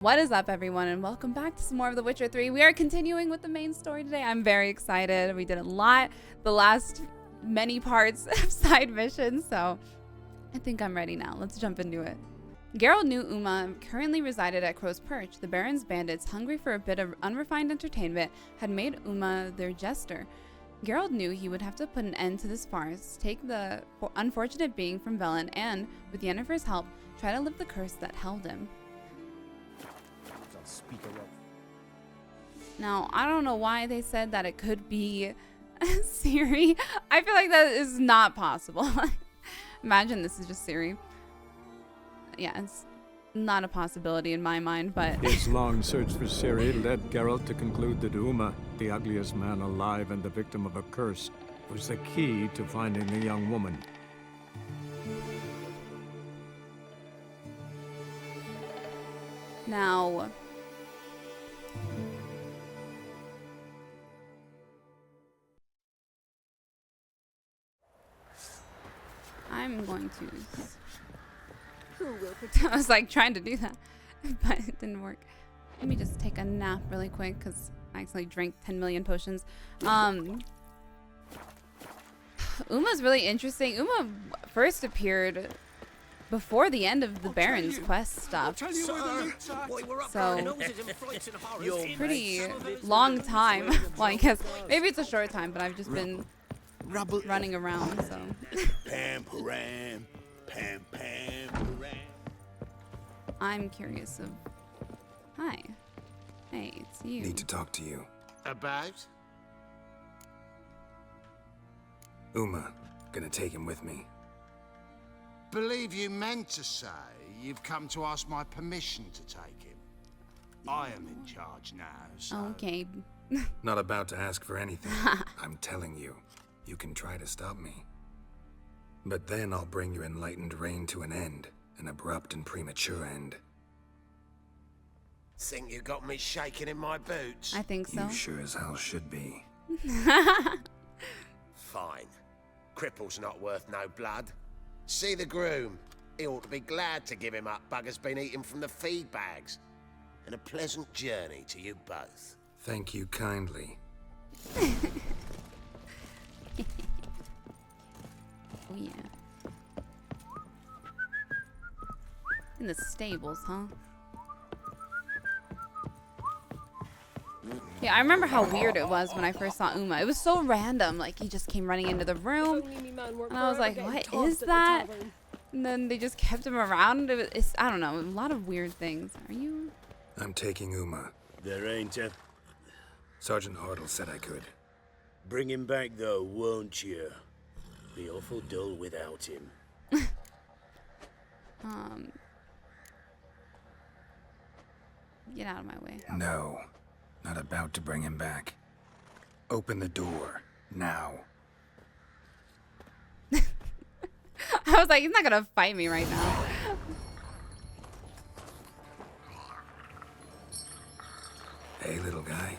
What is up, everyone, and welcome back to some more of The Witcher 3. We are continuing with the main story today. I'm very excited. We did a lot the last many parts of side missions, so I think I'm ready now. Let's jump into it. Geralt knew Uma currently resided at Crow's Perch. The Baron's bandits, hungry for a bit of unrefined entertainment, had made Uma their jester. Geralt knew he would have to put an end to this farce, take the unfortunate being from Velen, and, with Yennefer's help, try to lift the curse that held him. Now, I don't know why they said that it could be Siri. I feel like that is not possible. Imagine this is just Siri. Yeah, it's not a possibility in my mind, but... His long search for Siri led Geralt to conclude that Uma, the ugliest man alive and the victim of a curse, was the key to finding the young woman. Now... I'm going to... I was like trying to do that, but it didn't work. Let me just take a nap really quick because I actually drank 10 million potions. Uma's really interesting. Uma first appeared before the end of the Baron's quest stuff. So, pretty long time. Well, I guess maybe it's a short time, but I've just been running around, so. I'm curious of... Hi. Hey, it's you. Need to talk to you. About? Uma, gonna take him with me. Believe you meant to say you've come to ask my permission to take him. I am in charge now, so... Okay. Not about to ask for anything. I'm telling you, you can try to stop me. But then I'll bring your enlightened reign to an end. An abrupt and premature end. Think you got me shaking in my boots? I think so. You sure as hell should be. Fine. Cripple's not worth no blood. See the groom. He ought to be glad to give him up. Bugger's been eating from the feed bags. And a pleasant journey to you both. Thank you kindly. Oh, yeah. In the stables, huh? Yeah, I remember how weird it was when I first saw Uma. It was so random. Like, he just came running into the room. And I was like, what is that? And then they just kept him around. It's, I don't know, a lot of weird things. Are you? I'm taking Uma. There ain't a... Sergeant Hartle said I could. Bring him back, though, won't you? Be awful dull without him. Get out of my way. No, not about to bring him back. Open the door, now. I was like, he's not gonna fight me right now. Hey, little guy.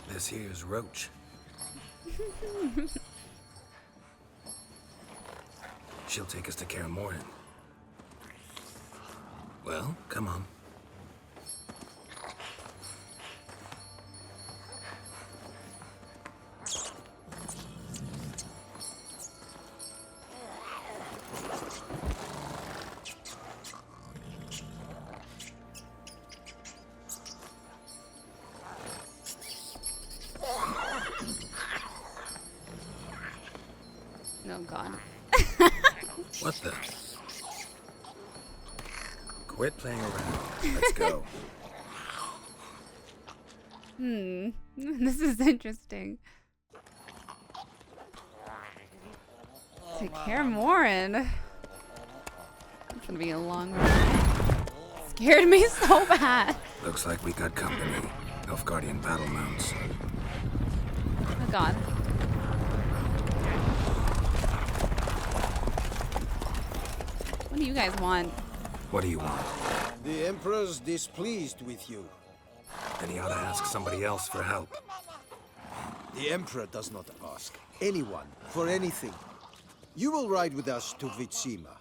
This here's Roach. She'll take us to Kaer Morhen. Well, come on. Oh, God. What the? Quit playing around. Let's go. This is interesting. To Kaer Morhen. It's gonna be a long ride. Scared me so bad. Looks like we got company. Nilfgaardian battle mounts. Oh, God. What do you guys want? What do you want? The Emperor's displeased with you. then he ought to ask somebody else for help. The Emperor does not ask anyone for anything. You will ride with us to Vitsima.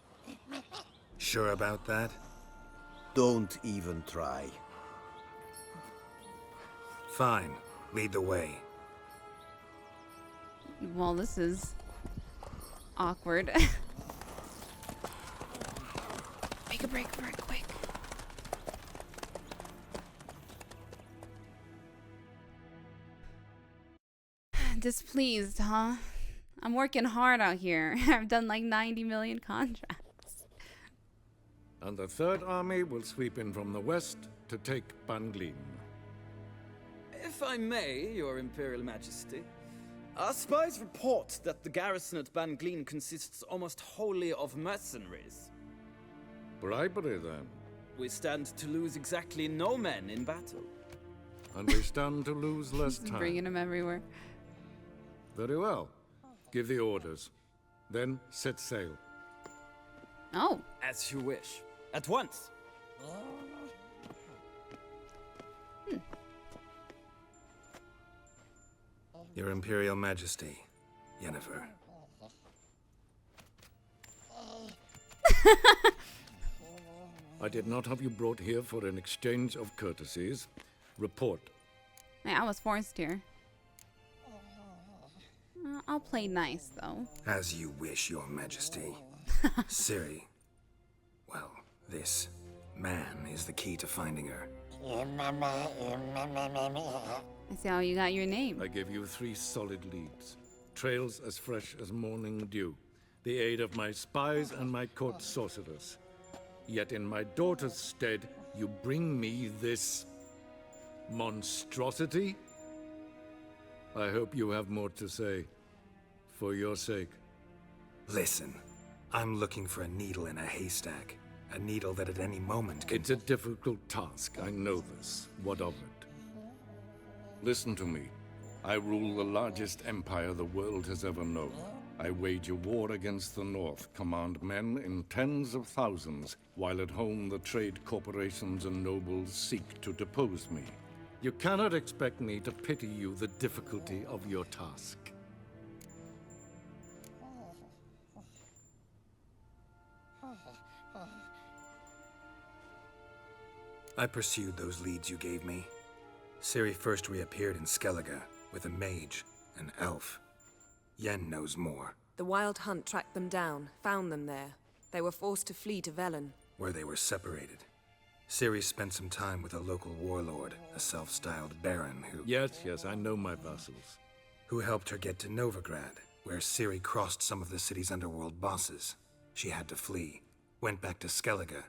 Sure about that? Don't even try. Fine. Lead the way. Well, this is awkward. Make a break for it quick. Displeased, huh? I'm working hard out here. I've done like 90 million contracts. And the Third Army will sweep in from the west to take Banglin. If I may, Your Imperial Majesty, our spies report that the garrison at Banglin consists almost wholly of mercenaries. Bribery, then. We stand to lose exactly no men in battle. And we stand to lose less time. Bringing them everywhere. Very well. Give the orders. Then set sail. Oh. As you wish. At once. Your Imperial Majesty, Yennefer. I did not have you brought here for an exchange of courtesies. Report. Hey, I was forced here. I'll play nice, though. As you wish, Your Majesty. Ciri. Well, this man is the key to finding her. I see how you got your name. I give you 3 solid leads. Trails as fresh as morning dew. The aid of my spies and my court sorcerers. Yet in my daughter's stead, you bring me this monstrosity? I hope you have more to say. For your sake. Listen, I'm looking for a needle in a haystack. A needle that at any moment can... It's a difficult task, I know this. What of it? Listen to me. I rule the largest empire the world has ever known. I wage a war against the North, command men in tens of thousands, while at home the trade corporations and nobles seek to depose me. You cannot expect me to pity you the difficulty of your task. I pursued those leads you gave me. Ciri first reappeared in Skellige with a mage, an elf. Yen knows more. The Wild Hunt tracked them down, found them there. They were forced to flee to Velen. Where they were separated. Ciri spent some time with a local warlord, a self-styled baron who... Yes, I know my vassals. Who helped her get to Novigrad, where Ciri crossed some of the city's underworld bosses. She had to flee, went back to Skellige,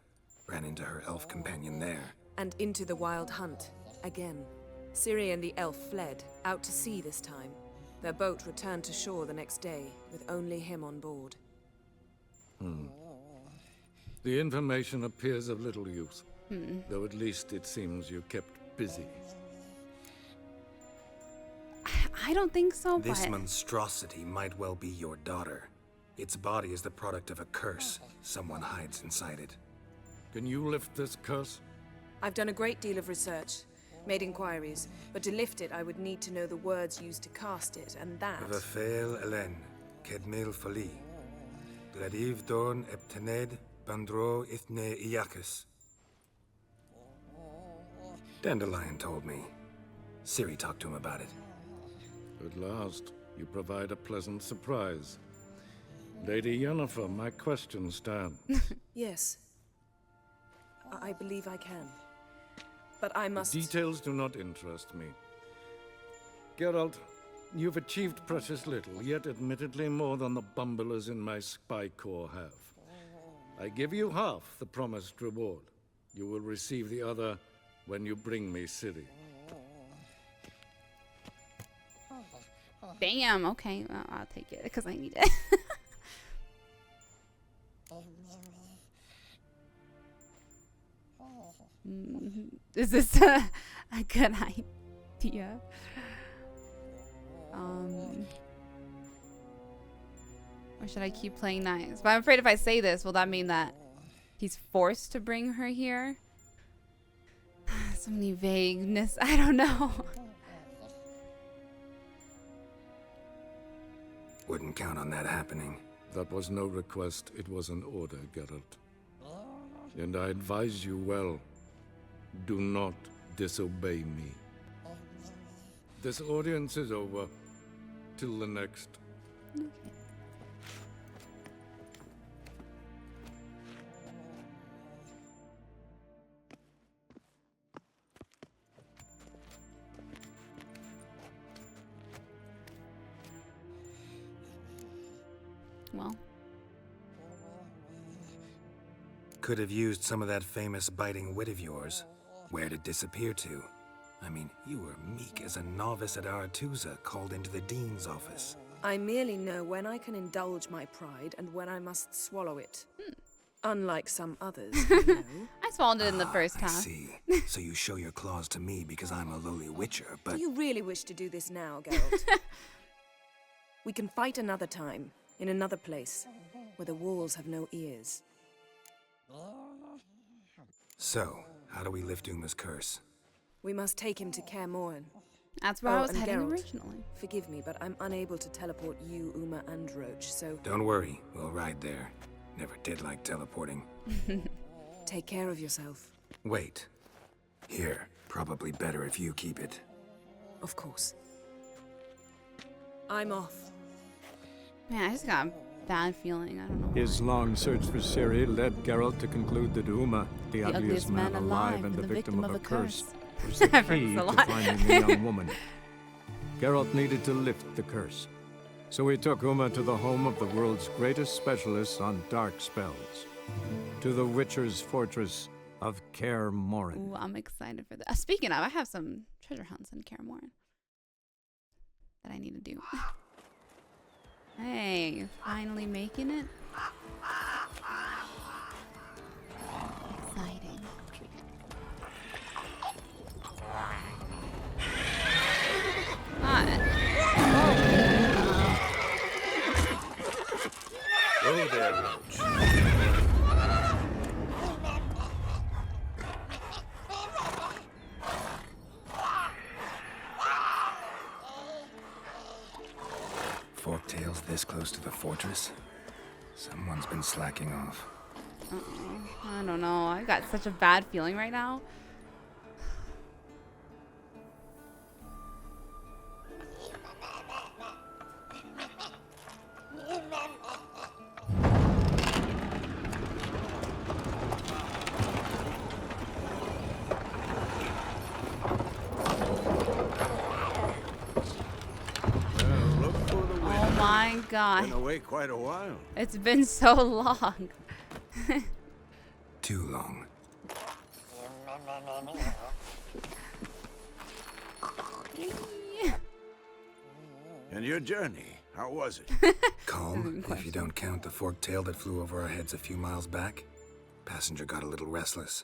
ran into her elf companion there. And into the Wild Hunt, again. Ciri and the elf fled, out to sea this time. Their boat returned to shore the next day, with only him on board. The information appears of little use, though at least it seems you kept busy. I don't think so, This but... monstrosity might well be your daughter. Its body is the product of a curse. Someone hides inside it. Can you lift this curse? I've done a great deal of research, made inquiries, but to lift it I would need to know the words used to cast it, and that... Vafael Elen, Kedmil Fali. Gladiv Dorn Eptened, Bandro Ithne Iakis. Dandelion told me. Ciri talked to him about it. At last, you provide a pleasant surprise. Lady Yennefer, my question stands. Yes. I believe I can. But I must... Details do not interest me. Geralt, you've achieved precious little, yet admittedly more than the bumblers in my spy corps have. I give you half the promised reward. You will receive the other when you bring me Ciri. Bam, okay, well, I'll take it, because I need it. Is this a good idea? Or should I keep playing nice? But I'm afraid if I say this, will that mean that he's forced to bring her here? So many vagueness. I don't know. Wouldn't count on that happening. That was no request, it was an order, Geralt. And I advise you well. Do not disobey me. This audience is over. Till the next. Okay. Well. Could have used some of that famous biting wit of yours. Where'd it disappear to? I mean, you were meek as a novice at Aretuza called into the Dean's office. I merely know when I can indulge my pride and when I must swallow it. Unlike some others, you know. I swallowed it in the first I half. see. So you show your claws to me because I'm a lowly witcher, but... Do you really wish to do this now, Geralt? We can fight another time, in another place, where the walls have no ears. So, how do we lift Uma's curse? We must take him to Kaer Morhen. That's where I was and heading Geralt, originally. Forgive me, but I'm unable to teleport you, Uma, and Roach, so Don't worry, we'll ride there. Never did like teleporting. take care of yourself. Wait. Here, probably better if you keep it. Of course. I'm off. Man, I just got a bad feeling. I don't know. His long search for Ciri led Geralt to conclude that Uma, the ugliest man alive and the victim of a curse, was the I've heard key this a to lot. finding the young woman. Geralt needed to lift the curse. So he took Uma to the home of the world's greatest specialists on dark spells. To the Witcher's fortress of Kaer Morhen. Ooh, I'm excited for that. Speaking of, I have some treasure hunts in Kaer Morhen that I need to do. Hey, you're finally making it? Exciting. Go there, Roach. Forktail's this close to the fortress? Someone's been slacking off. I don't know. I got such a bad feeling right now. Oh my God. Been away quite a while. It's been so long. Too long. And your journey, how was it? Calm, if you don't count the forktail that flew over our heads a few miles back. Passenger got a little restless.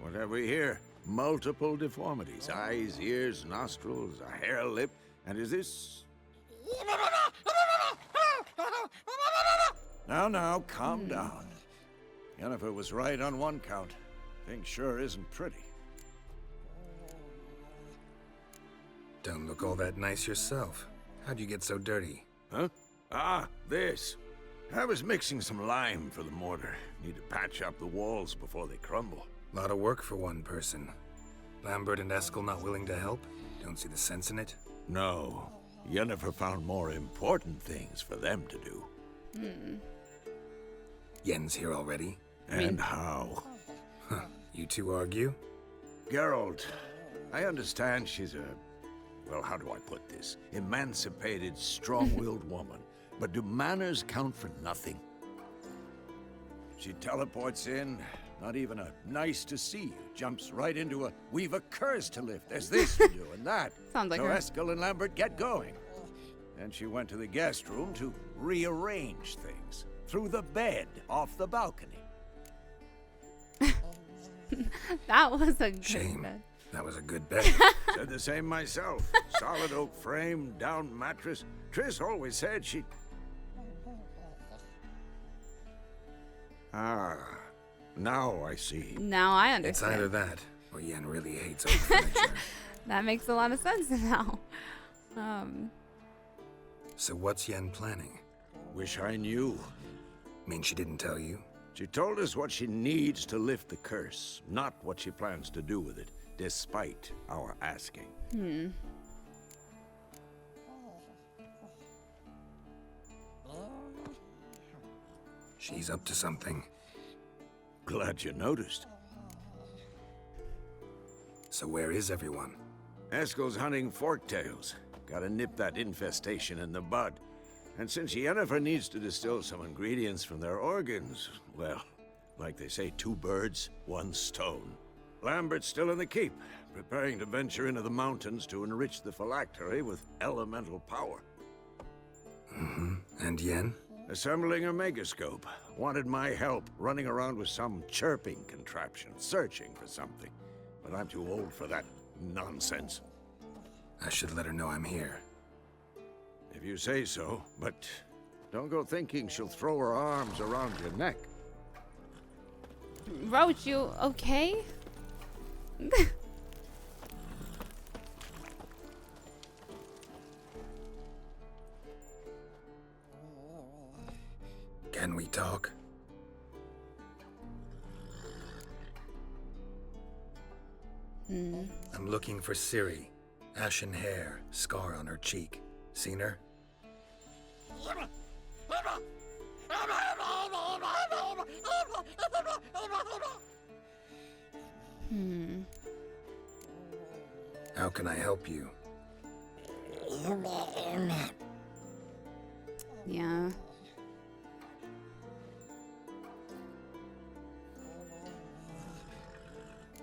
What have we here? Multiple deformities. Eyes, ears, nostrils, a hair lip. And is this... Now, calm down. Yennefer was right on one count. Thing sure isn't pretty. Don't look all that nice yourself. How'd you get so dirty? Huh? Ah, this. I was mixing some lime for the mortar. Need to patch up the walls before they crumble. Lot of work for one person. Lambert and Eskel not willing to help? Don't see the sense in it? No. Yennefer found more important things for them to do. Yen's here already? And how? Huh. You two argue? Geralt, I understand she's a... Well, how do I put this? Emancipated, strong-willed woman. But do manners count for nothing? She teleports in, not even a nice to see you. Jumps right into a, we've a curse to lift. There's this to do and that. Sounds like so her. Eskel and Lambert get going. Then she went to the guest room to rearrange things. Through the bed, off the balcony. That was a good Shame. bed. That was a good bet. Said the same myself. Solid oak frame, down mattress. Triss always said she'd... Ah, now I see. Now I It's understand. either that, or Yen really hates old furniture. That makes a lot of sense now. So what's Yen planning? Wish I knew. Mean she didn't tell you? She told us what she needs to lift the curse, not what she plans to do with it, despite our asking. She's up to something. Glad you noticed. So where is everyone? Eskel's hunting forktails. Gotta nip that infestation in the bud. And since Yennefer needs to distill some ingredients from their organs, well, like they say, 2 birds, 1 stone. Lambert's still in the keep, preparing to venture into the mountains to enrich the phylactery with elemental power. And Yen? Assembling a megascope. Wanted my help running around with some chirping contraption, searching for something. But I'm too old for that nonsense. I should let her know I'm here. If you say so, but don't go thinking she'll throw her arms around your neck. Roach, you okay? Can we talk? I'm looking for Ciri. Ashen hair, scar on her cheek. Seen her? How can I help you? Yeah.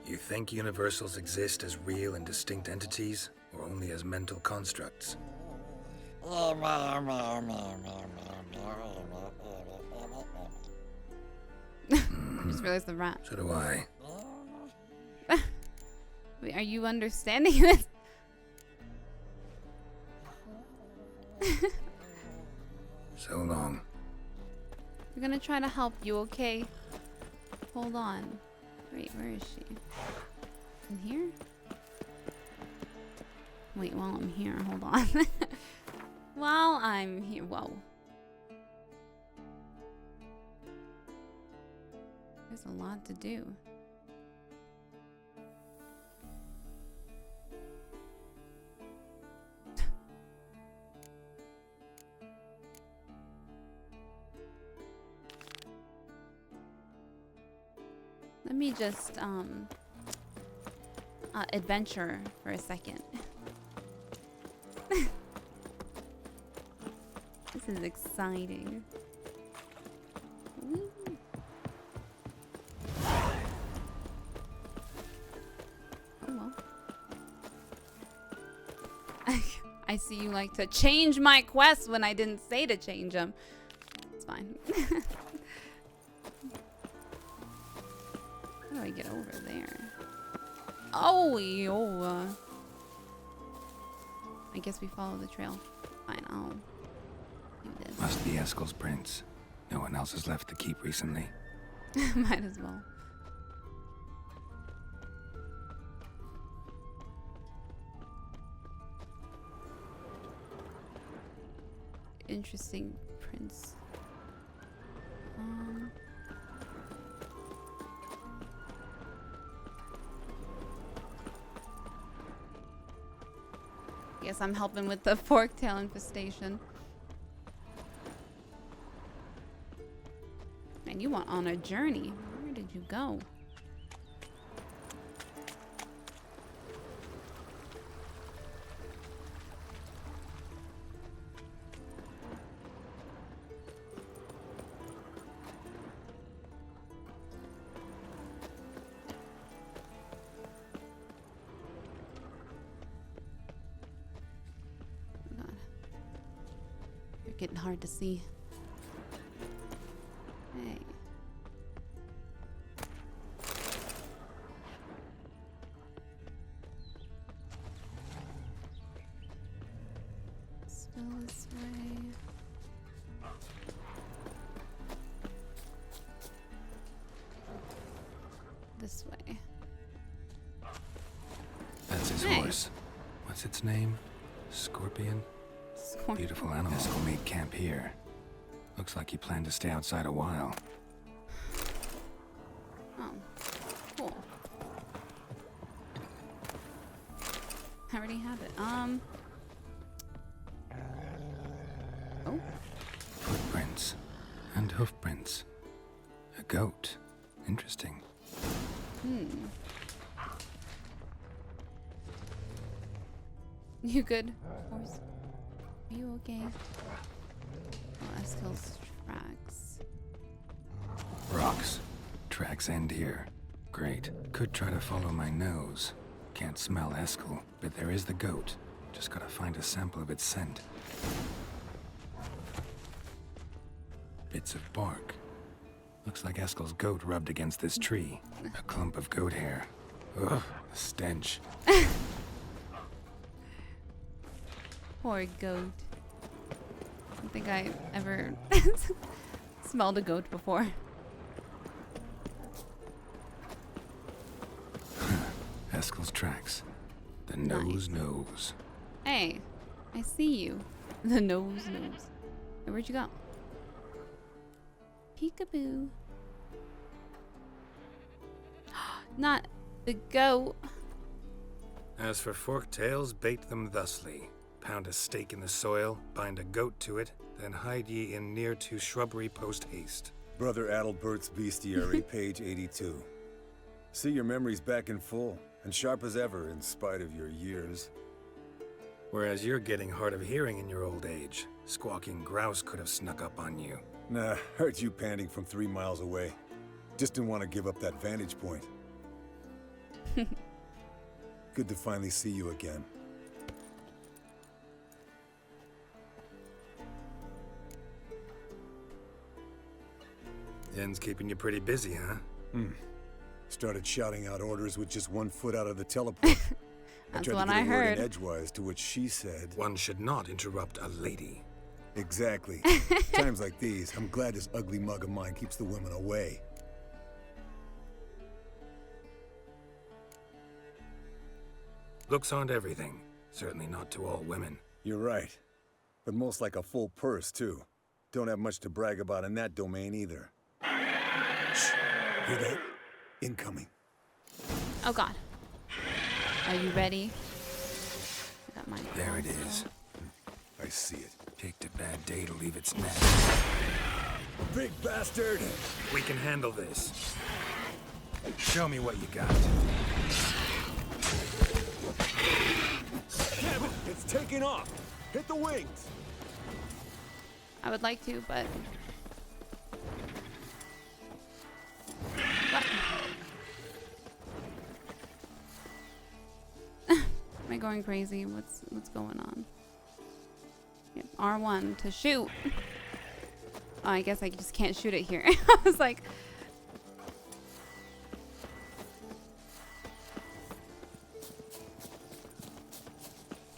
You think universals exist as real and distinct entities, or only as mental constructs? Just realized the rat. So do I. Wait, are you understanding this? So long. We're gonna try to help you, okay? Hold on. Wait, where is she? In here? Wait, while I'm here, hold on. While I'm here, whoa. There's a lot to do. Let me just adventure for a second. This is exciting. Whee. Oh well. I see you like to change my quests when I didn't say to change them. It's fine. How do I get over there? Oh, yo. I guess we follow the trail. Fine, I'll do this. Must be Eskel's prince. No one else has left the keep recently. Might as well. Interesting prince. Guess I'm helping with the forktail infestation. Man, you went on a journey. Where did you go? Getting hard to see. Hey. Still this way. this Hey. horse. What's its name? Scorpion? Beautiful animal. Eskel made camp here. Looks like he planned to stay outside a while. Oh, cool. I already have it. Oh, Footprints and hoofprints. A goat. Interesting. You good, horse? Are you okay? Oh, Eskel's tracks. Rocks. Tracks end here. Great. Could try to follow my nose. Can't smell Eskel, but there is the goat. Just gotta find a sample of its scent. Bits of bark. Looks like Eskel's goat rubbed against this tree. A clump of goat hair. Ugh, a stench. Poor goat. I don't think I ever smelled a goat before. Eskel's tracks. The nose knows. Hey, I see you. The nose knows. Hey, where'd you go? Peekaboo. Not the goat. As for forktails, bait them thusly. Pound a stake in the soil, bind a goat to it, then hide ye in near to shrubbery post haste. Brother Adalbert's Bestiary, page 82. See, your memory's back in full, and sharp as ever in spite of your years. Whereas you're getting hard of hearing in your old age. Squawking grouse could have snuck up on you. Nah, heard you panting from 3 miles away. Just didn't want to give up that vantage point. Good to finally see you again. Yen's keeping you pretty busy, huh? Started shouting out orders with just 1 foot out of the teleport. That's I tried what to get I a word heard. in edgewise, to which she said, One should not interrupt a lady. exactly. Times like these, I'm glad this ugly mug of mine keeps the women away. Looks aren't everything. Certainly not to all women. You're right. But most like a full purse, too. Don't have much to brag about in that domain either. Shh. Hear that? Incoming. Oh God. Are you ready? I got mine. There it is. I see it. Picked a bad day to leave its nest. Big bastard! We can handle this. Show me what you got. Damn it! It's taking off! Hit the wings! I would like to, but am I going crazy? What's going on? Yep, R1 to shoot. Oh, I guess I just can't shoot it here. I was like,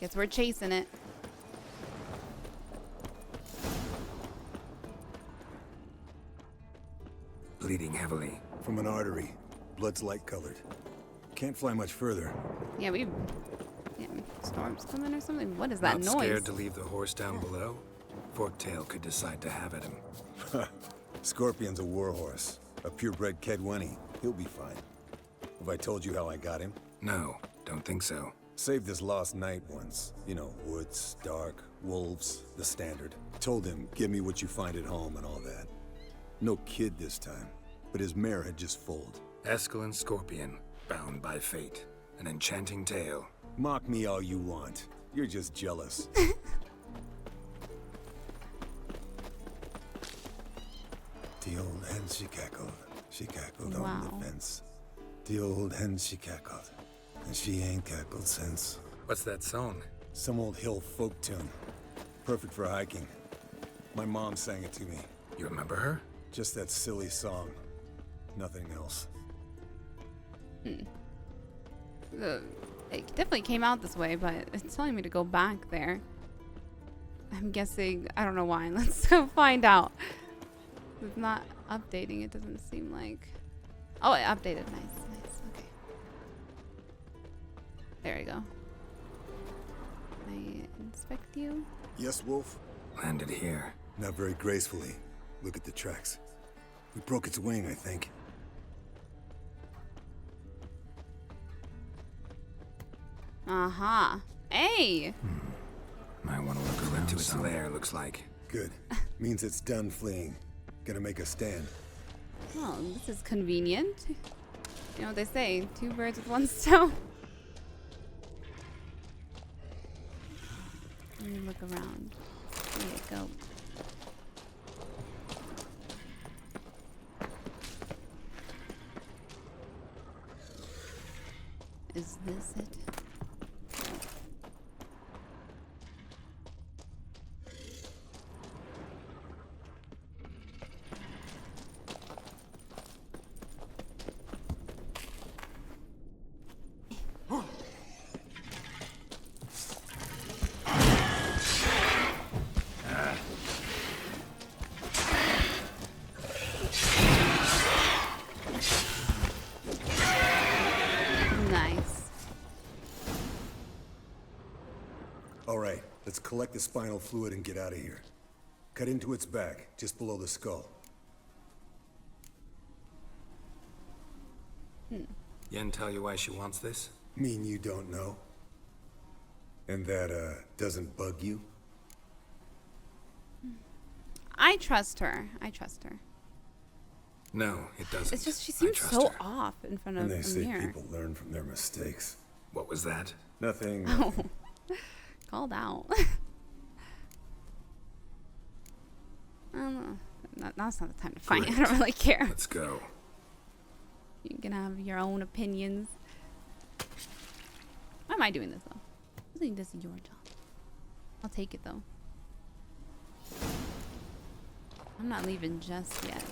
guess we're chasing it. Bleeding heavily. From an artery. Blood's light-colored. Can't fly much further. Yeah, storm's coming or something. What is that Not noise? scared to leave the horse down below? Forktail could decide to have at him. Scorpion's a warhorse. A purebred Kedwenny. He'll be fine. Have I told you how I got him? No, don't think so. Saved this lost knight once. You know, woods, dark, wolves, the standard. Told him, give me what you find at home and all that. No kid this time, but his mare had just foaled. Eskel and Scorpion, bound by fate. An enchanting tale. Mock me all you want. You're just jealous. The old hen, she cackled. She cackled on the fence. The old hen, she cackled. And she ain't cackled since. What's that song? Some old hill folk tune. Perfect for hiking. My mom sang it to me. You remember her? Just that silly song. Nothing else. It definitely came out this way, but it's telling me to go back there. I'm guessing, I don't know why. Let's go find out. It's not updating, it doesn't seem like. Oh, it updated. Nice, nice. Okay. There we go. I inspect you. Yes, Wolf? Landed here. Not very gracefully. Look at the tracks. We broke its wing, I think. Uh-huh. Hey! Might want to look around to its lair, looks like. Good. Means it's done fleeing. Gonna make a stand. Well, this is convenient. You know what they say, 2 birds with 1 stone. Let me look around. There you go. Is this it? Let's collect the spinal fluid and get out of here. Cut into its back, just below the skull. Yen tell you why she wants this? Mean you don't know? And that, doesn't bug you? I trust her. I trust her. No, it doesn't. It's just she seems so off in front of and they say mirror. people learn from their mistakes. What was that? Nothing. Oh. Called out. I don't know. Now's not the time to fight. I don't really care. Let's go. You can have your own opinions. Why am I doing this though? I think this is your job. I'll take it though. I'm not leaving just yet.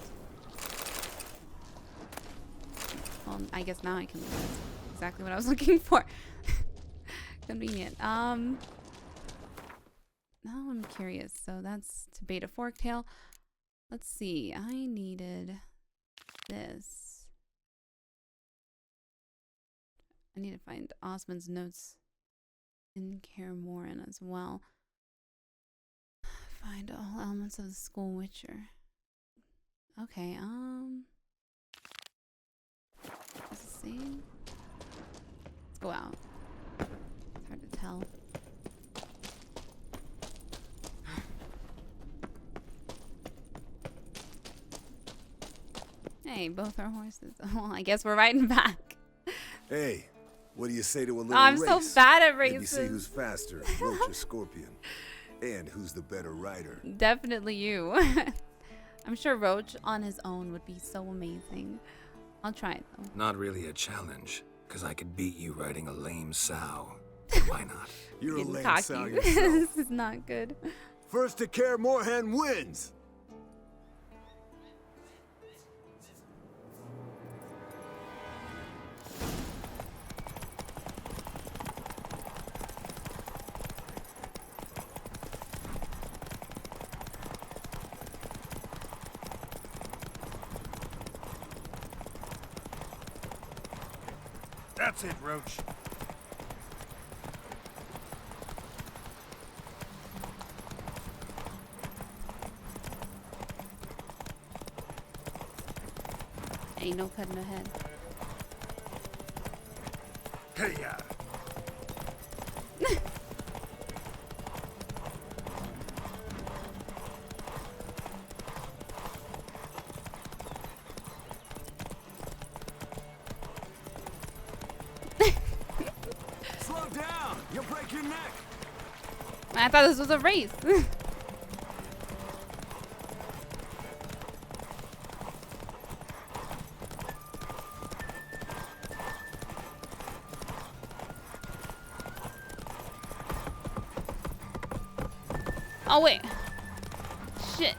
Well, I guess now I can leave. That's exactly what I was looking for. Convenient. Now I'm curious. So that's to bait a forktail. Let's see. I needed this. I need to find Osmond's notes in Kaer Morhen as well. Find all elements of the school witcher. Okay, is it the same? Let's go out. It's hard to tell. Hey, both our horses. Well, I guess we're riding back. Hey, what do you say to a little I'm race? so bad at races. Maybe see who's faster, Roach or Scorpion. And who's the better rider. Definitely you. I'm sure Roach on his own would be so amazing. I'll try it though. Not really a challenge, because I could beat you riding a lame sow. Why not? You're a lame cocky. sow yourself. This is not good. First to Kaer Morhen wins. That's it, Roach. Ain't no cutting ahead. Hey, yeah. Slow down! You'll break your neck! I thought this was a race. Oh wait. Shit.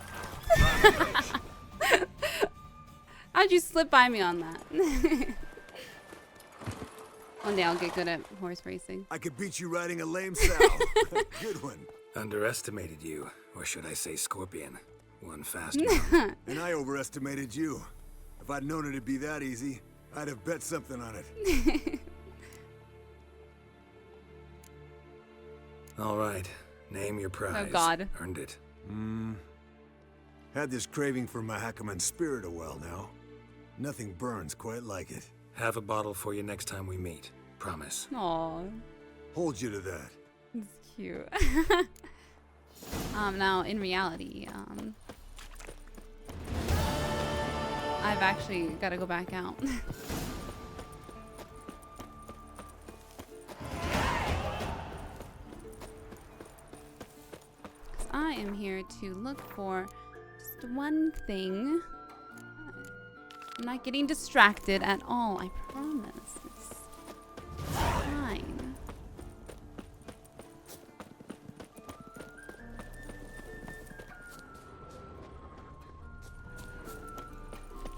How'd you slip by me on that? One day I'll get good at horse racing. I could beat you riding a lame sow. Good one. Underestimated you, or should I say Scorpion. One fast one. And I overestimated you. If I'd known it'd be that easy, I'd have bet something on it. All right. Name your prize. Oh, God. Earned it. Had this craving for Mahakaman's spirit a while now. Nothing burns quite like it. Have a bottle for you next time we meet. Promise. Aw, Hold you to that. it's cute. Now in reality, I've actually got to go back out. I am here to look for just one thing. I'm not getting distracted at all, I promise. It's fine.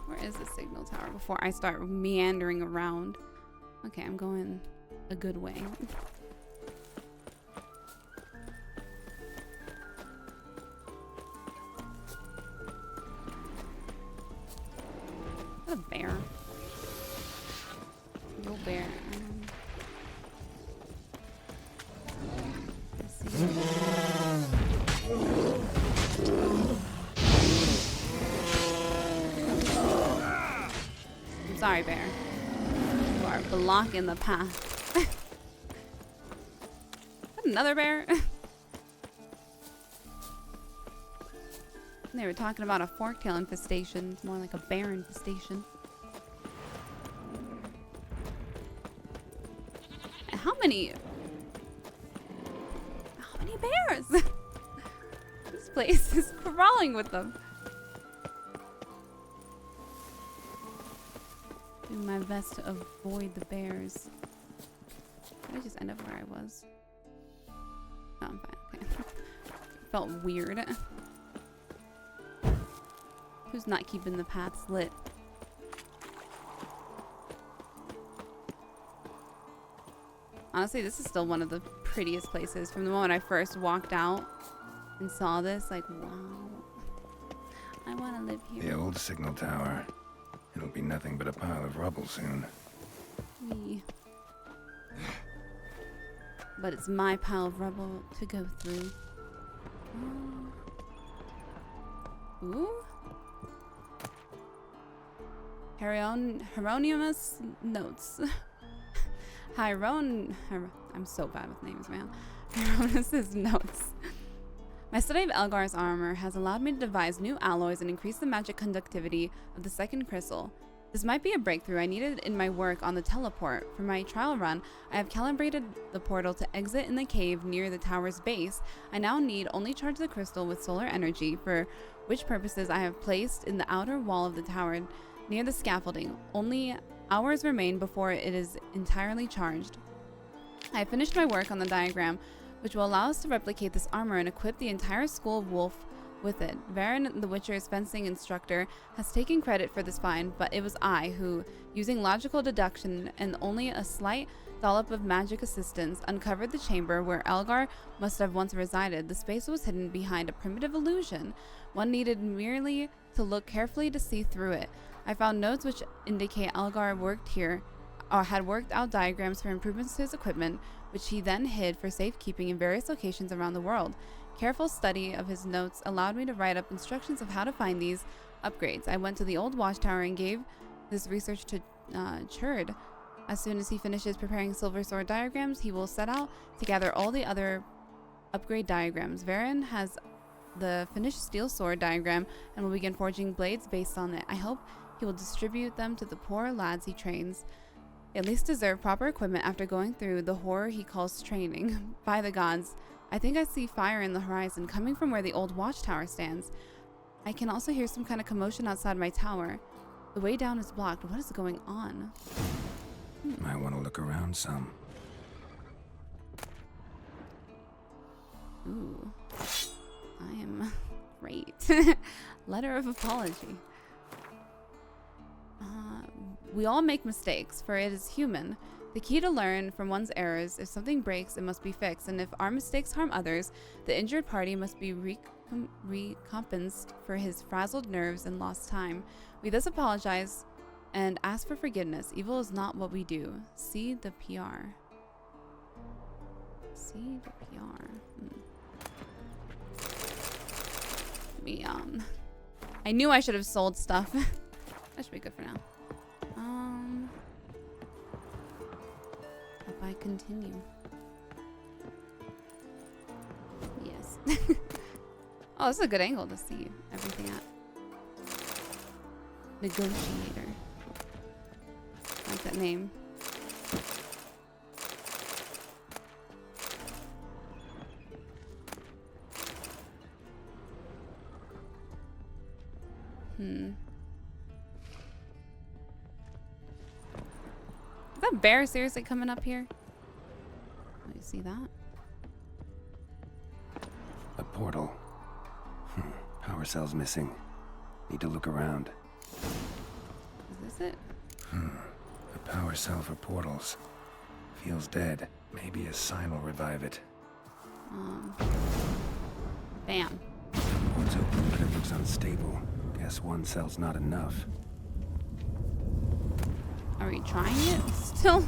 Where is the signal tower before I start meandering around? Okay, I'm going a good way. A bear. Little bear. Let's see. I'm sorry, bear. You are blocking the path. Another bear? They were talking about a forktail infestation. It's more like a bear infestation. How many bears? This place is crawling with them. Doing my best to avoid the bears. Did I just end up where I was? No, I'm fine. Okay. Felt weird. Who's not keeping the paths lit? Honestly, this is still one of the prettiest places. From the moment I first walked out and saw this, like, wow. I want to live here. The old signal tower. It'll be nothing but a pile of rubble soon. Me. But it's my pile of rubble to go through. Ooh. Hieronymus notes. I'm so bad with names, man. Hieronymus notes. My study of Elgar's armor has allowed me to devise new alloys and increase the magic conductivity of the second crystal. This might be a breakthrough I needed in my work on the teleport. For my trial run, I have calibrated the portal to exit in the cave near the tower's base. I now need only charge the crystal with solar energy, for which purposes I have placed in the outer wall of the tower near the scaffolding. Only hours remain before it is entirely charged. I have finished my work on the diagram, which will allow us to replicate this armor and equip the entire school of Wolf with it. Vyarah, the Witcher's fencing instructor, has taken credit for this find, but it was I who, using logical deduction and only a slight dollop of magic assistance, uncovered the chamber where Elgar must have once resided. The space was hidden behind a primitive illusion. One needed merely to look carefully to see through it. I found notes which indicate Elgar worked here, or had worked out diagrams for improvements to his equipment, which he then hid for safekeeping in various locations around the world. Careful study of his notes allowed me to write up instructions of how to find these upgrades. I went to the old watchtower and gave this research to Churd. As soon as he finishes preparing silver sword diagrams, he will set out to gather all the other upgrade diagrams. Vyarah has the finished steel sword diagram and will begin forging blades based on it. I hope he will distribute them to the poor lads he trains. They at least deserve proper equipment after going through the horror he calls training. By the gods, I think I see fire in the horizon coming from where the old watchtower stands. I can also hear some kind of commotion outside my tower. The way down is blocked. What is going on? Might want to look around some. Ooh. I am great. Letter of apology. We all make mistakes, for it is human. The key to learn from one's errors: if something breaks, it must be fixed, and if our mistakes harm others, the injured party must be recompensed for his frazzled nerves and lost time. We thus apologize and ask for forgiveness. Evil is not what we do. See the PR. Seed PR. I knew I should have sold stuff. That should be good for now. If I continue. Yes. Oh, this is a good angle to see everything at. Negotiator. I like that name. Is that bear seriously coming up here? Let me see that. A portal. Power cell's missing. Need to look around. Is this it? A power cell for portals. Feels dead. Maybe a sign will revive it. Bam. Port's open, but it looks unstable. Guess one cell's not enough. Are we trying it still?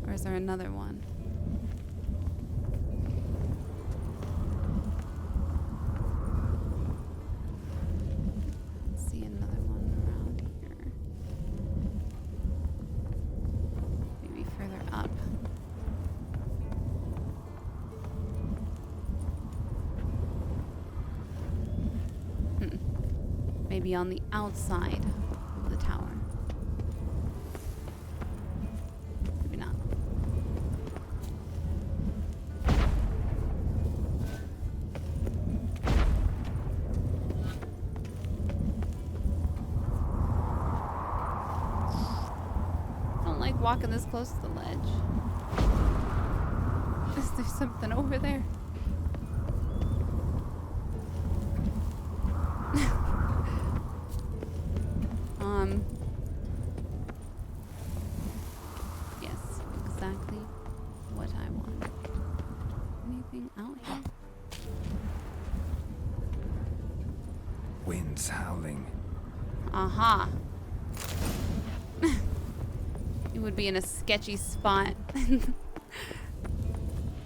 Or is there another one? Let's see another one around here. Maybe further up. Maybe on the outside of the tower. Maybe not. I don't like walking this close to the ledge. Is there something over there? Yes, exactly what I want. Anything out here? Wind's howling. Aha. You would be in a sketchy spot.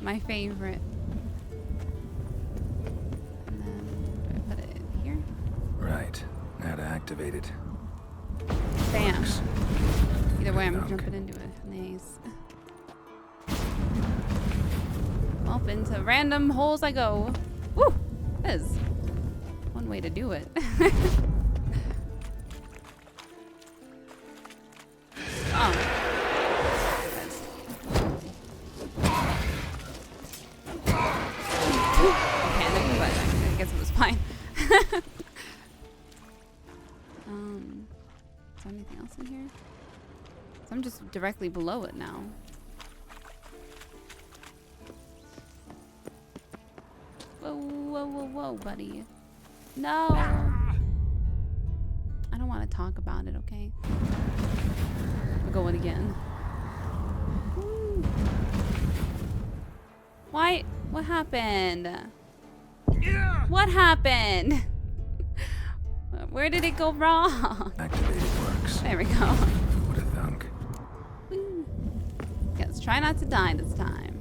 My favorite. And then, do I put it in here? Right. Now to activate it. Bam. Works. Either way, I'm Thunk. jumping into it. Nice. Up into random holes I go. Woo! That is one way to do it. Oh. Okay, but I guess it was fine. Is there anything else in here? So I'm just directly below it now. Whoa, whoa, whoa, whoa, buddy. No! I don't want to talk about it, okay? We're going again. Woo. Why? What happened? What happened? Where did it go wrong? Activated works. There we go. What a thunk. Woo. Okay, let's try not to die this time.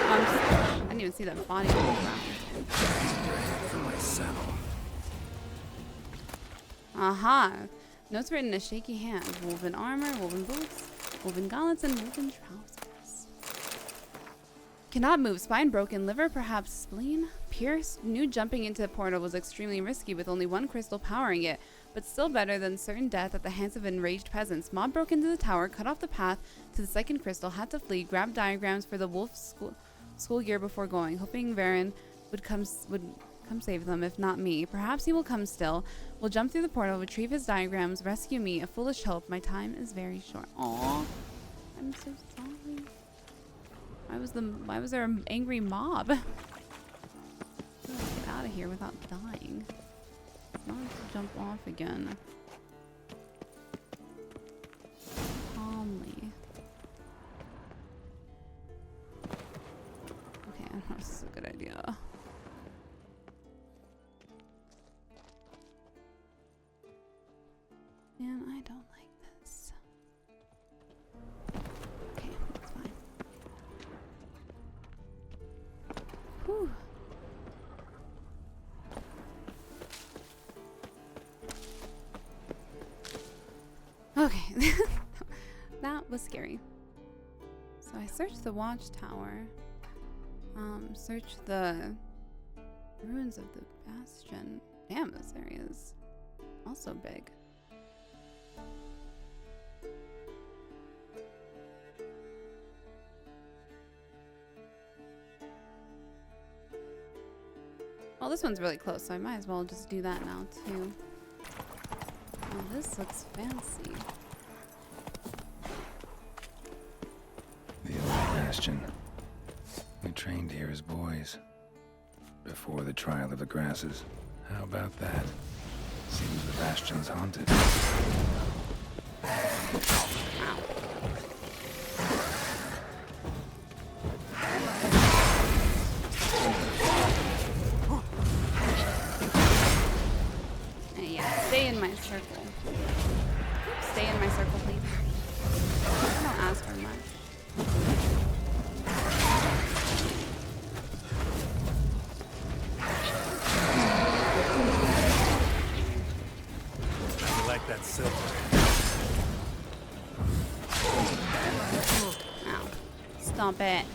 I didn't even see that body move around. For my saddle. Aha. Notes written in a shaky hand. Woven armor, woven boots, woven gauntlets, and woven trousers. Cannot move. Spine broken. Liver perhaps spleen pierced. Knew jumping into the portal was extremely risky with only one crystal powering it, but still better than certain death at the hands of enraged peasants. Mob broke into the tower, cut off the path to the second crystal, had to flee, grabbed diagrams for the wolf school gear before going, hoping Vyarah would come save them, if not me. Perhaps he will come still. We'll jump through the portal, retrieve his diagrams, rescue me. A foolish hope. My time is very short. Aww. I'm so sorry. Why was there an angry mob? Get out of here without dying. Not to jump off again. Calmly. Okay, I don't know if this is a good idea. And I don't like this. Okay, that's fine. Whew. Okay. That was scary. So I searched the watchtower. Searched the ruins of the bastion. Damn, this area is also big. Well, this one's really close, so I might as well just do that now, too. Oh, this looks fancy. The old bastion. We trained here as boys. Before the trial of the grasses. How about that? Seems the bastion's haunted. Yeah, stay in my circle. Stay in my circle, please. I don't ask for much. You like that silver? Ow. Stop it.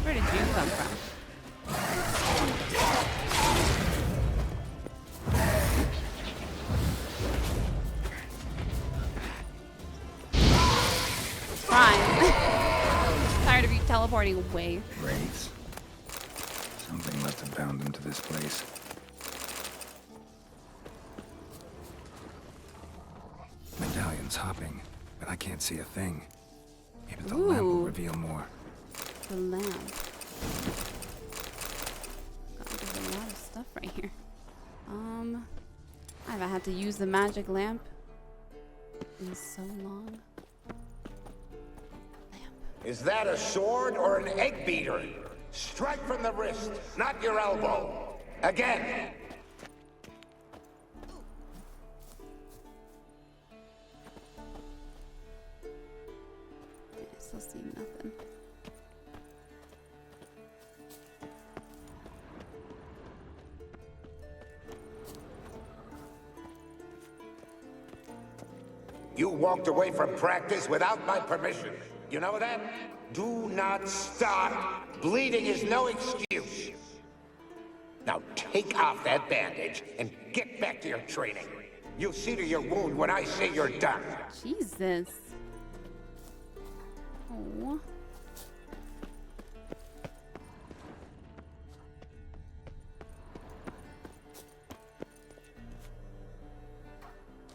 Where did you come from? Fine. Tired of you teleporting away. Wraiths. Something must have bound them to this place. Medallion's hopping, but I can't see a thing. Maybe the lamp will reveal more. The lamp. God, there's a lot of stuff right here. I haven't had to use the magic lamp in so long. Is that a sword or an egg beater? Strike from the wrist, not your elbow. Again. I still see nothing. You walked away from practice without my permission. You know that? Do not start. Bleeding is no excuse. Now take off that bandage and get back to your training. You'll see to your wound when I say you're done. Jesus. Oh.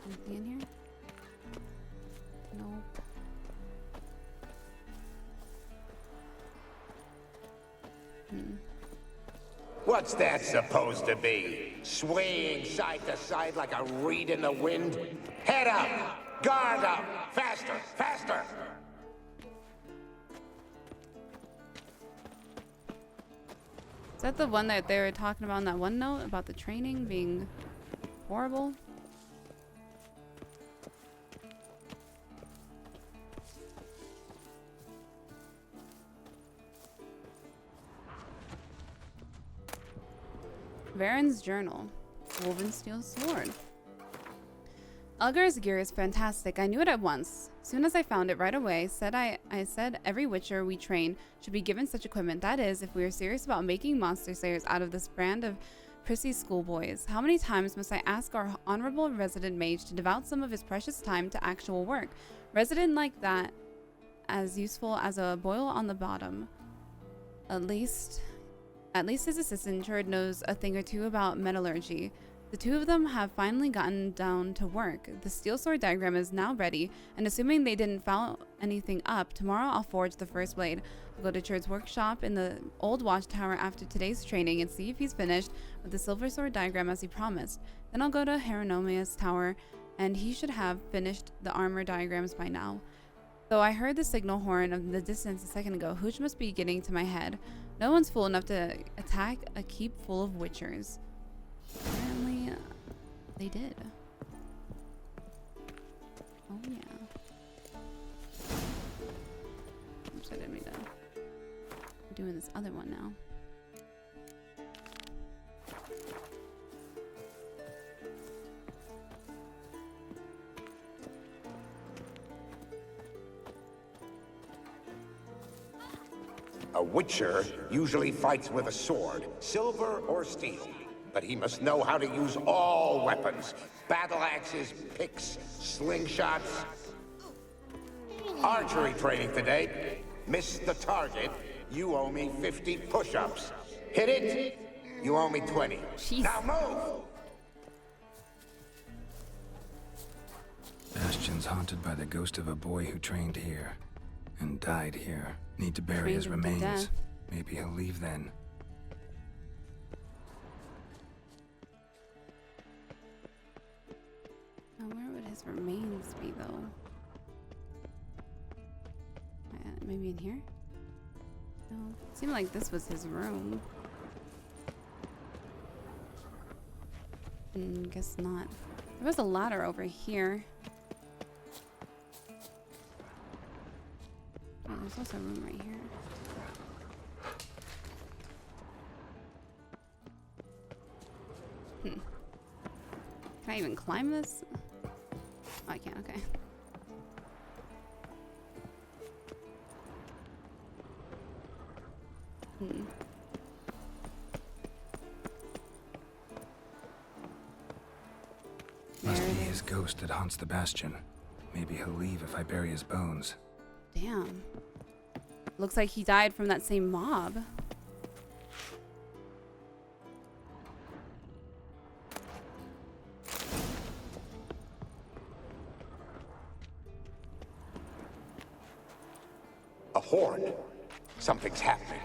Anything in here? Nope. What's that supposed to be? Swaying side to side like a reed in the wind? Head up! Guard up! Faster! Faster! Is that the one that they were talking about in that one note about the training being horrible? Varen's journal. Woven steel sword. Elgar's gear is fantastic. I knew it at once. Soon as I found it right away, I said every witcher we train should be given such equipment. That is, if we are serious about making monster slayers out of this brand of prissy schoolboys. How many times must I ask our honorable resident mage to devote some of his precious time to actual work? Resident like that, as useful as a boil on the bottom. At least his assistant Cherd knows a thing or two about metallurgy. The two of them have finally gotten down to work. The steel sword diagram is now ready, and assuming they didn't foul anything up, tomorrow I'll forge the first blade. I'll go to Cherd's workshop in the old watchtower after today's training and see if he's finished with the silver sword diagram as he promised. Then I'll go to Hieronomia's tower, and he should have finished the armor diagrams by now. Though I heard the signal horn of the distance a second ago, Hooch must be getting to my head. No one's fool enough to attack a keep full of witchers. Apparently, they did. Oh yeah. Oops, I didn't mean to. I'm doing this other one now. A witcher usually fights with a sword, silver or steel. But he must know how to use all weapons. Battle axes, picks, slingshots. Archery training today. Missed the target, you owe me 50 push-ups. Hit it, you owe me 20. Jeez. Now move! Bastion's haunted by the ghost of a boy who trained here and died here. Need to bury his Trained him to remains. death. Maybe he'll leave then. Now, where would his remains be, though? Maybe in here? No. It seemed like this was his room. Guess not. There was a ladder over here. Oh, there's also a room right here. Can I even climb this? Oh, I can't, okay. Must be his ghost that haunts the Bastion. Maybe he'll leave if I bury his bones. Damn. Looks like he died from that same mob. A horn. Something's happening.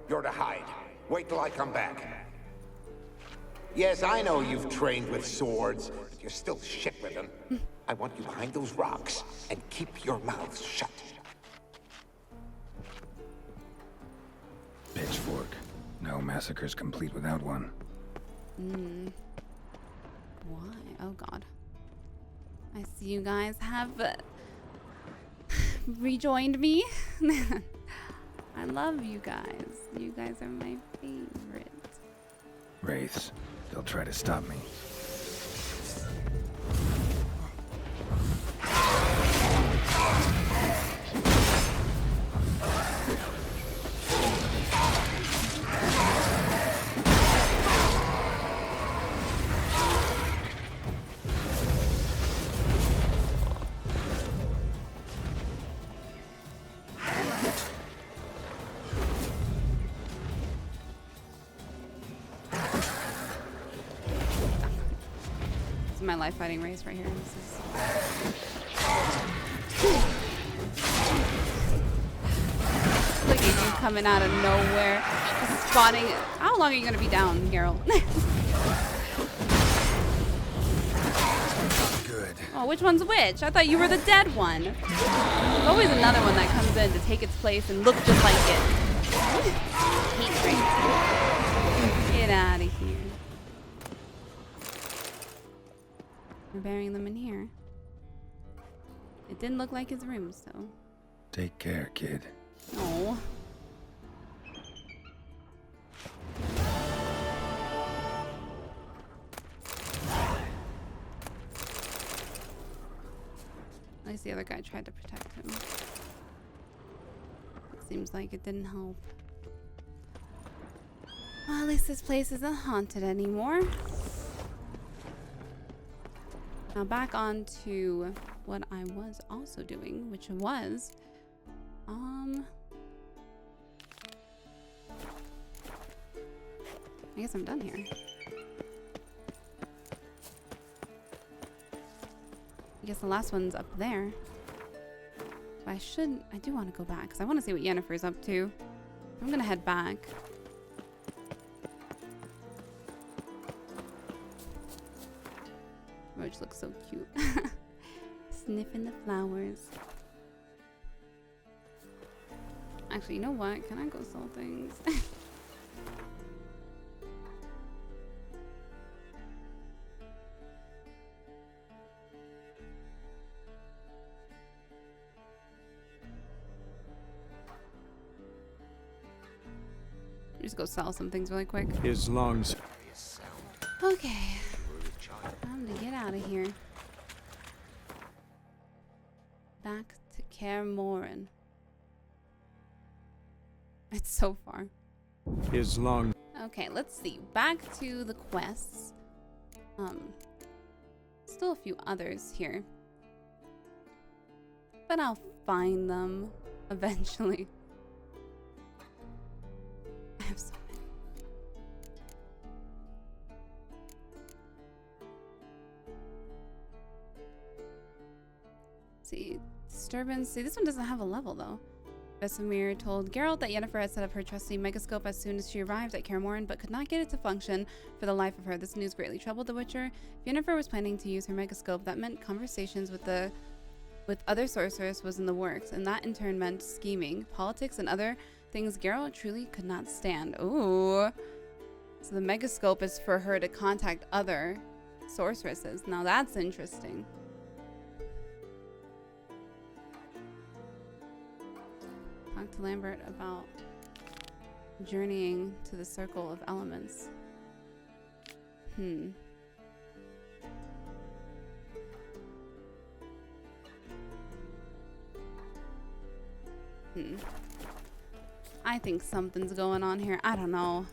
You're to hide. Wait till I come back. Yes, I know you've trained with swords, but you're still shit with them. I want you behind those rocks, and keep your mouths shut. Pitchfork. No massacre's complete without one. Why? Oh god. I see you guys have rejoined me. I love you guys. You guys are my favorite. Wraiths. They'll try to stop me. My life fighting race right here. This is... Look at you coming out of nowhere, spawning. How long are you gonna be down, Geralt? Good. Oh, which one's which? I thought you were the dead one. There's always another one that comes in to take its place and look just like it. Hate race. Get out of here. We're burying them in here. It didn't look like his room, so. Take care, kid. Oh. At least the other guy tried to protect him. It seems like it didn't help. Well, at least this place isn't haunted anymore. Now back on to what I was also doing, which was, I guess I'm done here. I guess the last one's up there. But I do want to go back, because I want to see what Yennefer's up to. I'm going to head back. Roach looks so cute. Sniffing the flowers. Actually, you know what? Can I go sell things? Just go sell some things really quick. His lungs. Okay. Time to get out of here. Back to Kaer Morhen. It's so far. His lungs. Okay, let's see. Back to the quests. Still a few others here. But I'll find them eventually. I have so many. See, disturbance. See, this one doesn't have a level though. Vesemir told Geralt that Yennefer had set up her trusty megascope as soon as she arrived at Kaer Morhen, but could not get it to function for the life of her. This news greatly troubled the Witcher. If Yennefer was planning to use her megascope, that meant conversations with other sorcerers was in the works, and that in turn meant scheming, politics, and other things Geralt truly could not stand. Ooh. So the megascope is for her to contact other sorceresses. Now that's interesting. Talk to Lambert about journeying to the Circle of Elements. I think something's going on here. I don't know.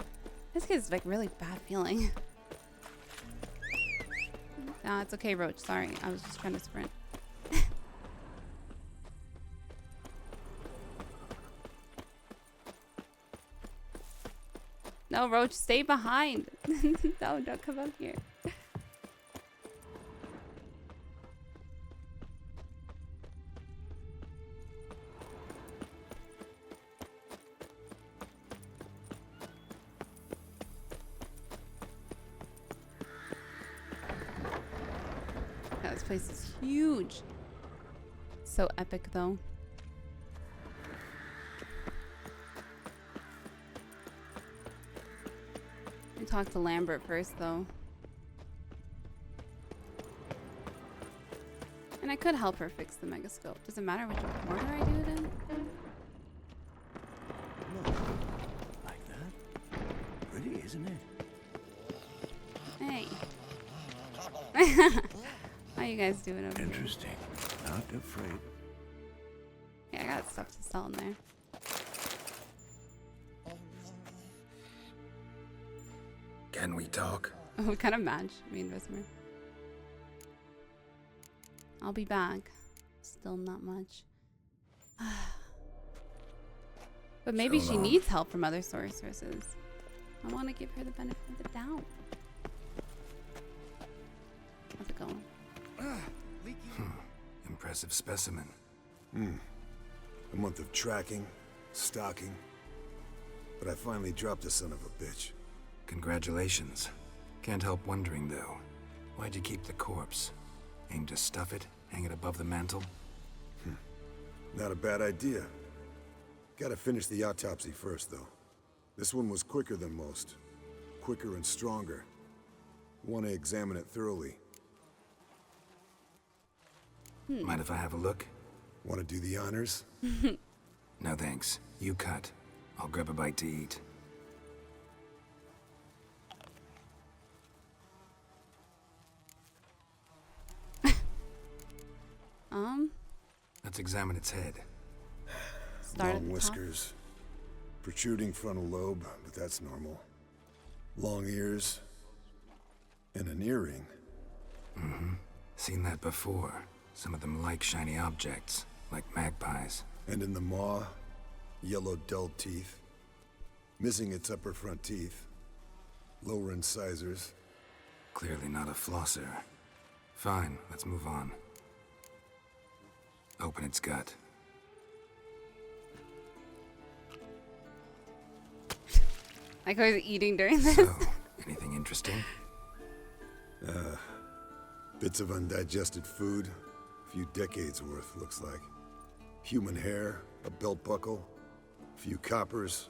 This gives like really bad feeling. Nah, it's okay, Roach. Sorry, I was just trying to sprint. No, Roach, stay behind. No, don't come up here. God, this place is huge. So epic, though. Talk to Lambert first, though. And I could help her fix the megascope. Does it matter which order I do it in? Like that? Pretty, isn't it? Hey. How you guys doing over here? Interesting. Not afraid. Yeah, I got stuff to sell in there. Can we talk? Oh, we kind of match, me and Vesemir. I'll be back. Still not much. But maybe So she long. needs help from other sorceresses. I want to give her the benefit of the doubt. How's it going? Impressive specimen. A month of tracking, stalking. But I finally dropped the son of a bitch. Congratulations. Can't help wondering, though. Why'd you keep the corpse? Aim to stuff it? Hang it above the mantle? Not a bad idea. Gotta finish the autopsy first, though. This one was quicker than most. Quicker and stronger. Want to examine it thoroughly. Mind if I have a look? Want to do the honors? No thanks. You cut. I'll grab a bite to eat. Let's examine its head. Start at Long the top. whiskers. Protruding frontal lobe, but that's normal. Long ears. And an earring. Seen that before. Some of them like shiny objects, like magpies. And in the maw, yellow dull teeth. Missing its upper front teeth. Lower incisors. Clearly not a flosser. Fine, let's move on. Open its gut. Like I was eating during this. So, anything interesting? Bits of undigested food. A few decades worth, looks like. Human hair, a belt buckle. A few coppers,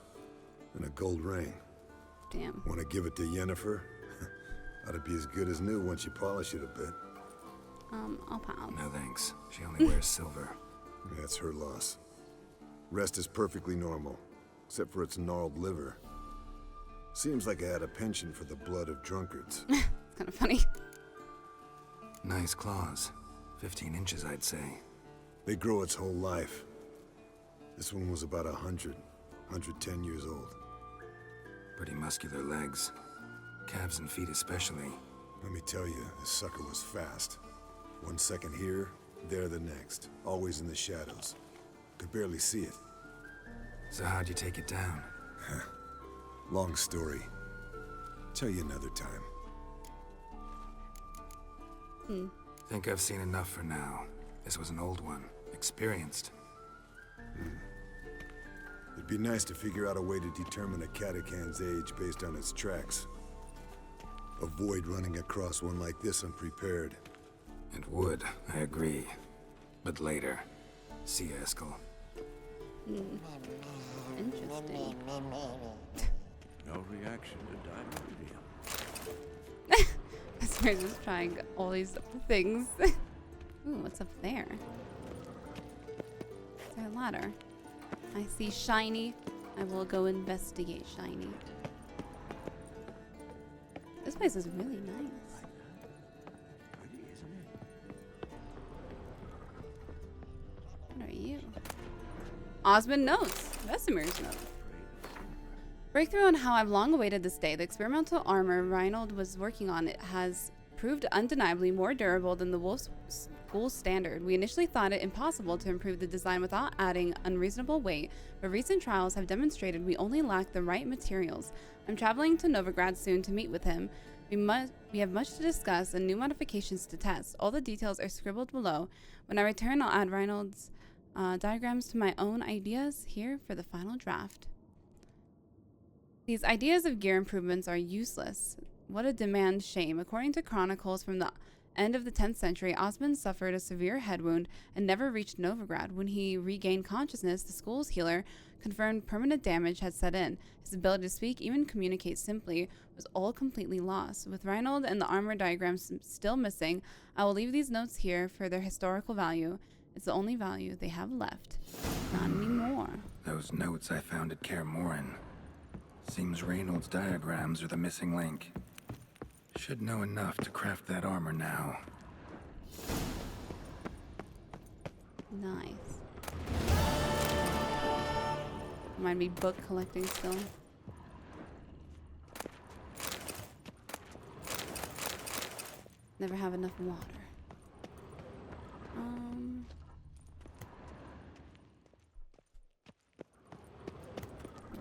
and a gold ring. Damn. Want to give it to Yennefer? Ought to be as good as new once you polish it a bit. I'll pass. No thanks. She only wears silver. That's her loss. Rest is perfectly normal, except for its gnarled liver. Seems like I had a penchant for the blood of drunkards. It's kind of funny. Nice claws. 15 inches, I'd say. They grow its whole life. This one was about 110 years old. Pretty muscular legs. Calves and feet especially. Let me tell you, this sucker was fast. 1 second here, there the next. Always in the shadows. Could barely see it. So how'd you take it down? Long story. Tell you another time. Think I've seen enough for now. This was an old one. Experienced. It'd be nice to figure out a way to determine a catacan's age based on its tracks. Avoid running across one like this unprepared. It would, I agree. But later. See you, Eskel. Interesting. No reaction to diamond reveal. We're just trying all these things. Ooh, what's up there? Is there a ladder? I see shiny. I will go investigate shiny. This place is really nice. What are you? Osmond notes. Vesimir's notes. Breakthrough on how I've long awaited this day. The experimental armor Reinhold was working on has proved undeniably more durable than the Wolf's school standard. We initially thought it impossible to improve the design without adding unreasonable weight, but recent trials have demonstrated we only lack the right materials. I'm traveling to Novigrad soon to meet with him. We have much to discuss and new modifications to test. All the details are scribbled below. When I return, I'll add Reinhold's diagrams to my own ideas here for the final draft. These ideas of gear improvements are useless. What a demand shame. According to chronicles from the end of the 10th century, Osmond suffered a severe head wound and never reached Novigrad. When he regained consciousness, the school's healer confirmed permanent damage had set in. His ability to speak, even communicate simply, was all completely lost. With Reinhold and the armor diagrams still missing, I will leave these notes here for their historical value. It's the only value they have left. Not anymore. Those notes I found at Kaer Morhen. Seems Reinhold's diagrams are the missing link. Should know enough to craft that armor now. Nice. Might be book collecting still. Never have enough water.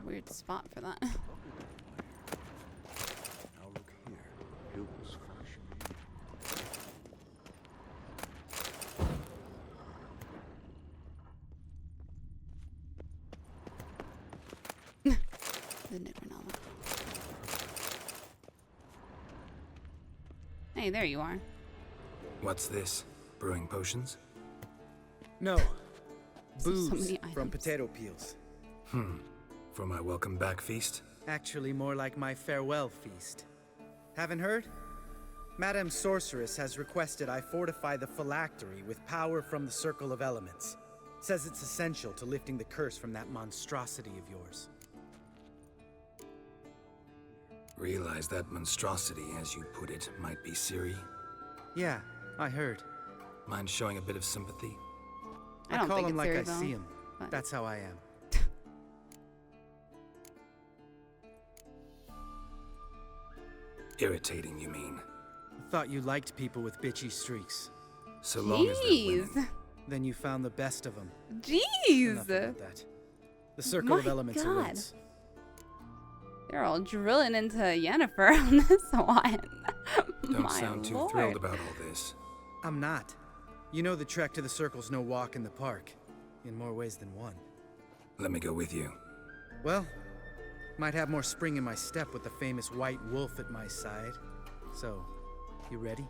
Weird spot for that. Now look here. Hills flashing. The Necronomicon. Hey, there you are. What's this? Brewing potions? No. So Booze many from items. potato peels. For my welcome back feast? Actually, more like my farewell feast. Haven't heard? Madame Sorceress has requested I fortify the phylactery with power from the Circle of Elements. Says it's essential to lifting the curse from that monstrosity of yours. Realize that monstrosity, as you put it, might be Ciri? Yeah, I heard. Mind showing a bit of sympathy? I don't call think him it's like I Ciri, though, see him. but- That's how I am. Irritating, you mean? Thought you liked people with bitchy streaks. So long as they're women. Jeez. Then you found the best of them. Jeez. Enough about that. The Circle of My Elements God. awaits. They're all drilling into Yennefer on this one. Don't My sound too Lord. thrilled about all this. I'm not. You know the trek to the Circle's no walk in the park. In more ways than one. Let me go with you. Well, might have more spring in my step with the famous white wolf at my side. So, you ready?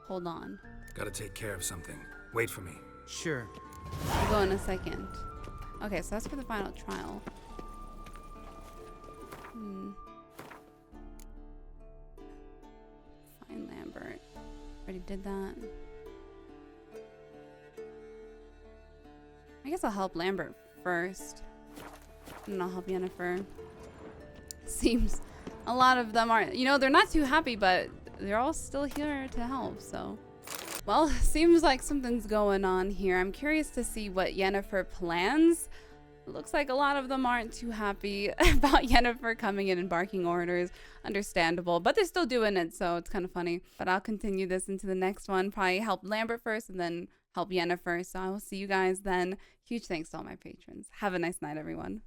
Hold on. Gotta take care of something. Wait for me. Sure. I'll go in a second. Okay, so that's for the final trial. Find Lambert. Already did that. I guess I'll help Lambert first. And I'll help Yennefer. Seems a lot of them aren't, you know, they're not too happy, but they're all still here to help, so. Well, seems like something's going on here. I'm curious to see what Yennefer plans. It looks like a lot of them aren't too happy about Yennefer coming in and barking orders. Understandable, but they're still doing it, so it's kind of funny. But I'll continue this into the next one. Probably help Lambert first and then help Yennefer. So I will see you guys then. Huge thanks to all my patrons. Have a nice night, everyone.